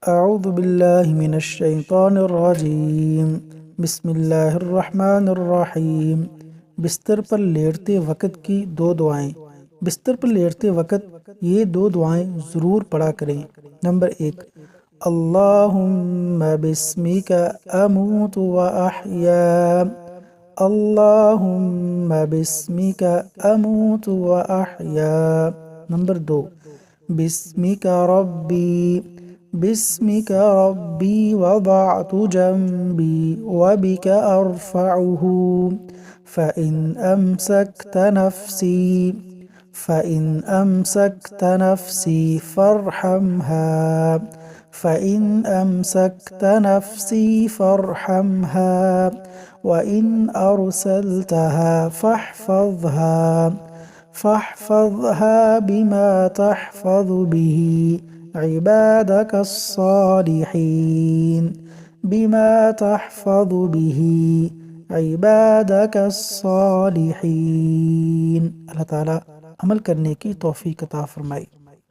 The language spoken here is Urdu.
اعوذ باللہ من الشیطان الرجیم بسم اللہ الرحمن الرحیم۔ بستر پر لیٹتے وقت کی دو دعائیں۔ بستر پر لیٹتے وقت یہ دو دعائیں ضرور پڑھا کریں۔ نمبر 1، اللہم بسمک اموت و احیا، اللہم بسمک اموت و احیا۔ نمبر 2، بسمک ربی، بسمک ربی وضعت جنبی وبک ارفعه، فإن أمسكت نفسي فارحمها، وإن أرسلتها فاحفظها بما تحفظ به عبادك الصالحين، اللہ تعالیٰ عمل کرنے کی توفیق عطا فرمائے۔